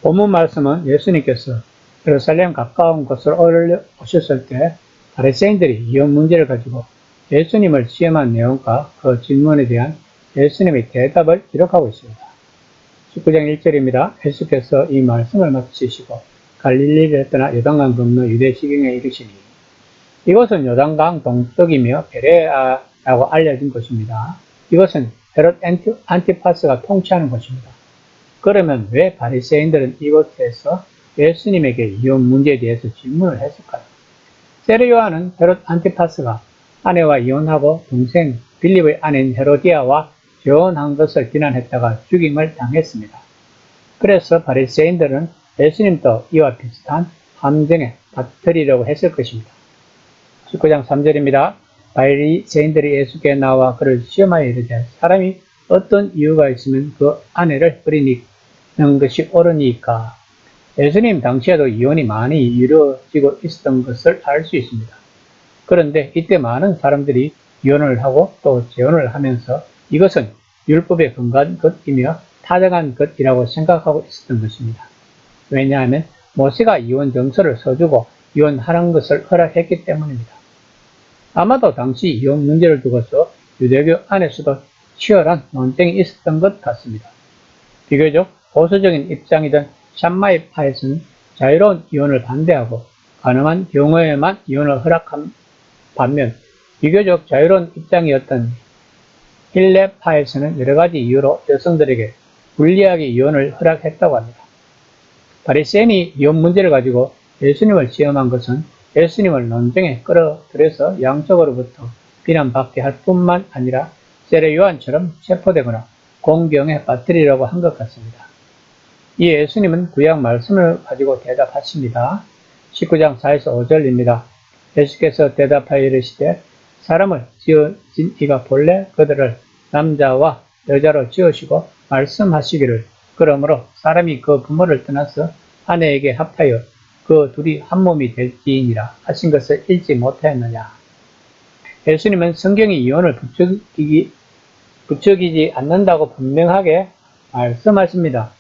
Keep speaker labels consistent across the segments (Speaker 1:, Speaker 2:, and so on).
Speaker 1: 본문 말씀은 예수님께서 예루살렘 가까운 곳으로 오셨을 때 바리새인들이 이혼 문제를 가지고 예수님을 시험한 내용과 그 질문에 대한 예수님의 대답을 기록하고 있습니다. 19장 1절입니다. 예수께서 이 말씀을 마치시고 갈릴리를 떠나 요단강 건너 유대시경에 이르시니, 이곳은 요단강 동쪽이며 베레아라고 알려진 곳입니다. 이것은 헤롯 안티파스가 통치하는 곳입니다. 그러면 왜 바리새인들은 이곳에서 예수님에게 이혼 문제에 대해서 질문을 했을까요? 세례 요한은 헤롯 안티파스가 아내와 이혼하고 동생 빌립의 아내인 헤로디아와 재혼한 것을 비난했다가 죽임을 당했습니다. 그래서 바리새인들은 예수님도 이와 비슷한 함정에 빠뜨리려고 했을 것입니다. 19장 3절입니다. 바리새인들이 예수께 나와 그를 시험하여 이르되, 사람이 어떤 이유가 있으면 그 아내를 버리는 것이 옳으니까? 예수님 당시에도 이혼이 많이 이루어지고 있었던 것을 알 수 있습니다. 그런데 이때 많은 사람들이 이혼을 하고 또 재혼을 하면서 이것은 율법에 근거한 것이며 타당한 것이라고 생각하고 있었던 것입니다. 왜냐하면 모세가 이혼 정서를 써주고 이혼하는 것을 허락했기 때문입니다. 아마도 당시 이혼 문제를 두고서 유대교 안에서도 치열한 논쟁이 있었던 것 같습니다. 비교적 보수적인 입장이던 샴마이 파에서는 자유로운 이혼을 반대하고 가능한 경우에만 이혼을 허락한 반면, 비교적 자유로운 입장이었던 힐레파에서는 여러가지 이유로 여성들에게 불리하게 이혼을 허락했다고 합니다. 바리새인이 이혼 문제를 가지고 예수님을 시험한 것은 예수님을 논쟁에 끌어들여서 양쪽으로부터 비난받게 할 뿐만 아니라 세례 요한처럼 체포되거나 공경에 빠뜨리려고 한 것 같습니다. 이에 예수님은 구약 말씀을 가지고 대답하십니다. 19장 4에서 5절입니다. 예수께서 대답하여 이르시되, 사람을 지으신 이가 본래 그들을 남자와 여자로 지으시고 말씀하시기를, 그러므로 사람이 그 부모를 떠나서 아내에게 합하여 그 둘이 한 몸이 될지니라 하신 것을 읽지 못하였느냐. 예수님은 성경이 이혼을 부추기지 않는다고 분명하게 말씀하십니다.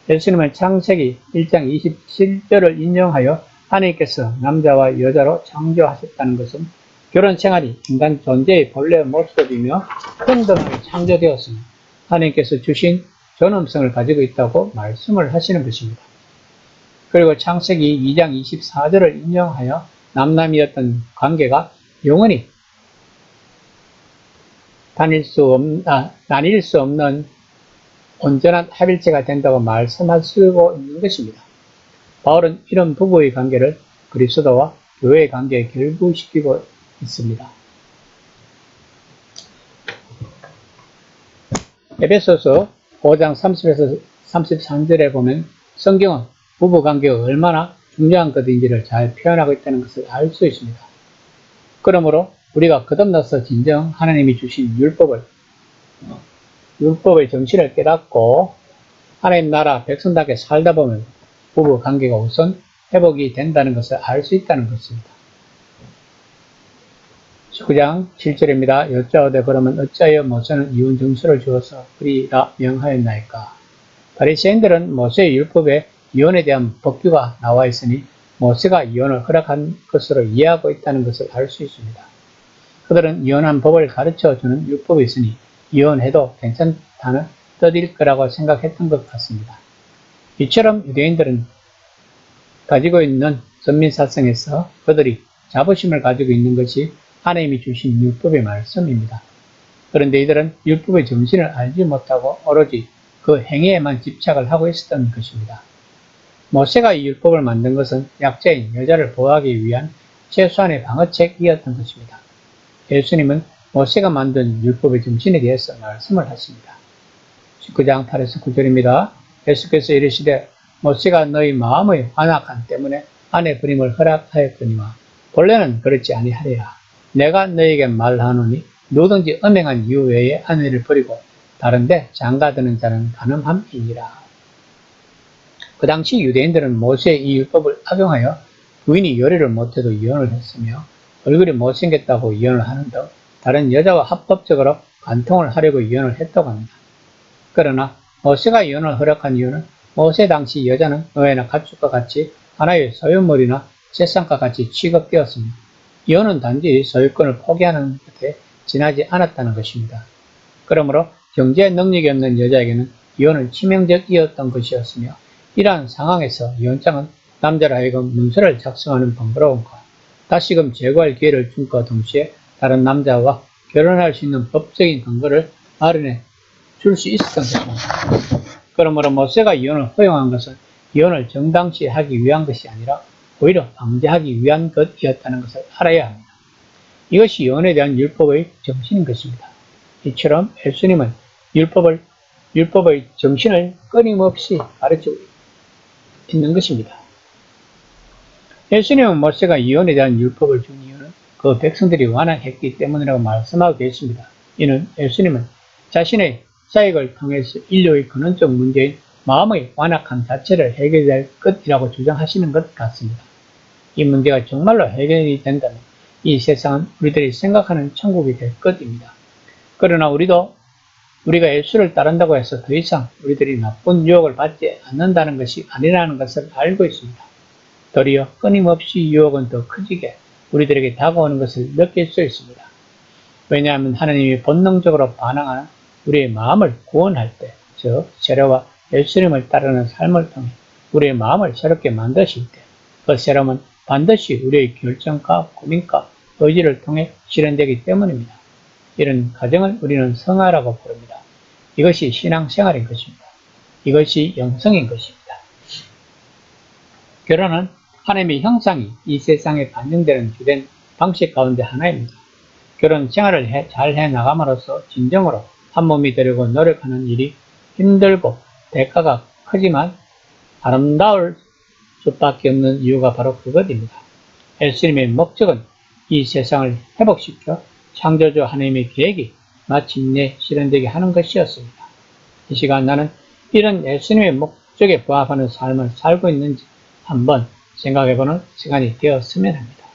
Speaker 1: 예수님은 창세기 1장 27절을 인용하여 하나님께서 남자와 여자로 창조하셨다는 것은 결혼 생활이 인간 존재의 본래 모습이며 평등하게 창조되었으며 하나님께서 주신 존엄성을 가지고 있다고 말씀을 하시는 것입니다. 그리고 창세기 2장 24절을 인용하여 남남이었던 관계가 영원히 나뉠 수 없는 온전한 합일체가 된다고 말씀하시고 있는 것입니다. 바울은 이런 부부의 관계를 그리스도와 교회의 관계에 결부시키고 있습니다. 에베소서 5장 30에서 33절에 보면 성경은 부부관계가 얼마나 중요한 것인지를 잘 표현하고 있다는 것을 알 수 있습니다. 그러므로 우리가 거듭나서 진정 하나님이 주신 율법의 정신을 깨닫고 하나님 나라 백성답게 살다 보면 부부관계가 우선 회복이 된다는 것을 알 수 있다는 것입니다. 19장 7절입니다. 여짜오되 그러면 어찌하여 모세는 이혼 정서를 주어서 그리라 명하였나이까? 바리새인들은 모세의 율법에 이혼에 대한 법규가 나와 있으니 모세가 이혼을 허락한 것으로 이해하고 있다는 것을 알 수 있습니다. 그들은 이혼한 법을 가르쳐주는 율법이 있으니 이혼해도 괜찮다는 뜻일 거라고 생각했던 것 같습니다. 이처럼 유대인들은 가지고 있는 선민사상에서 그들이 자부심을 가지고 있는 것이 하나님이 주신 율법의 말씀입니다. 그런데 이들은 율법의 정신을 알지 못하고 오로지 그 행위에만 집착을 하고 있었던 것입니다. 모세가 이 율법을 만든 것은 약자인 여자를 보호하기 위한 최소한의 방어책이었던 것입니다. 예수님은 모세가 만든 율법의 정신에 대해서 말씀을 하십니다. 19장 8에서 9절입니다. 예수께서 이르시되 모세가 너희 마음의 완악함 때문에 아내 버림을 허락하였거니와 본래는 그렇지 아니하리라. 내가 너희에게 말하노니 누구든지 음행한 이유 외에 아내를 버리고 다른데 장가드는 자는 간음함이니라. 그 당시 유대인들은 모세의 이 율법을 악용하여 부인이 요리를 못해도 이혼을 했으며 얼굴이 못생겼다고 이혼을 하는 등 다른 여자와 합법적으로 간통을 하려고 이혼을 했다고 합니다. 그러나 모세가 이혼을 허락한 이유는 모세 당시 여자는 노예나 가축과 같이 하나의 소유물이나 재산과 같이 취급되었으며 이혼은 단지 소유권을 포기하는 것에 지나지 않았다는 것입니다. 그러므로 경제 능력이 없는 여자에게는 이혼은 치명적이었던 것이었으며 이러한 상황에서 이혼장은 남자로 하여금 문서를 작성하는 번거로움과 다시금 재고할 기회를 줌과 동시에 다른 남자와 결혼할 수 있는 법적인 근거를 마련해 줄 수 있었던 것입니다. 그러므로 모세가 이혼을 허용한 것은 이혼을 정당시 하기 위한 것이 아니라 오히려 방지하기 위한 것이었다는 것을 알아야 합니다. 이것이 이혼에 대한 율법의 정신인 것입니다. 이처럼 예수님은 율법의 정신을 끊임없이 가르치고 있는 것입니다. 예수님은 모세가 이혼에 대한 율법을 준 이유는 그 백성들이 완악했기 때문이라고 말씀하고 계십니다. 이는 예수님은 자신의 사역을 통해서 인류의 근원적 문제인 마음의 완악함 자체를 해결될 것이라고 주장하시는 것 같습니다. 이 문제가 정말로 해결이 된다면 이 세상은 우리들이 생각하는 천국이 될 것입니다. 그러나 우리가 예수를 따른다고 해서 더 이상 우리들이 나쁜 유혹을 받지 않는다는 것이 아니라는 것을 알고 있습니다. 도리어 끊임없이 유혹은 더 커지게 우리들에게 다가오는 것을 느낄 수 있습니다. 왜냐하면 하나님이 본능적으로 반항하는 우리의 마음을 구원할 때, 즉 세례와 예수님을 따르는 삶을 통해 우리의 마음을 새롭게 만드실 때, 그 새로움은 반드시 우리의 결정과 고민과 의지를 통해 실현되기 때문입니다. 이런 과정을 우리는 성화라고 부릅니다. 이것이 신앙생활인 것입니다. 이것이 영성인 것입니다. 결혼은 하나님의 형상이 이 세상에 반영되는 주된 방식 가운데 하나입니다. 결혼 생활을 잘 해나감으로써 진정으로 한 몸이 되려고 노력하는 일이 힘들고 대가가 크지만 아름다울 수밖에 없는 이유가 바로 그것입니다. 예수님의 목적은 이 세상을 회복시켜 창조주 하나님의 계획이 마침내 실현되게 하는 것이었습니다. 이 시간 나는 이런 예수님의 목적에 부합하는 삶을 살고 있는지 한번 생각해보는 시간이 되었으면 합니다.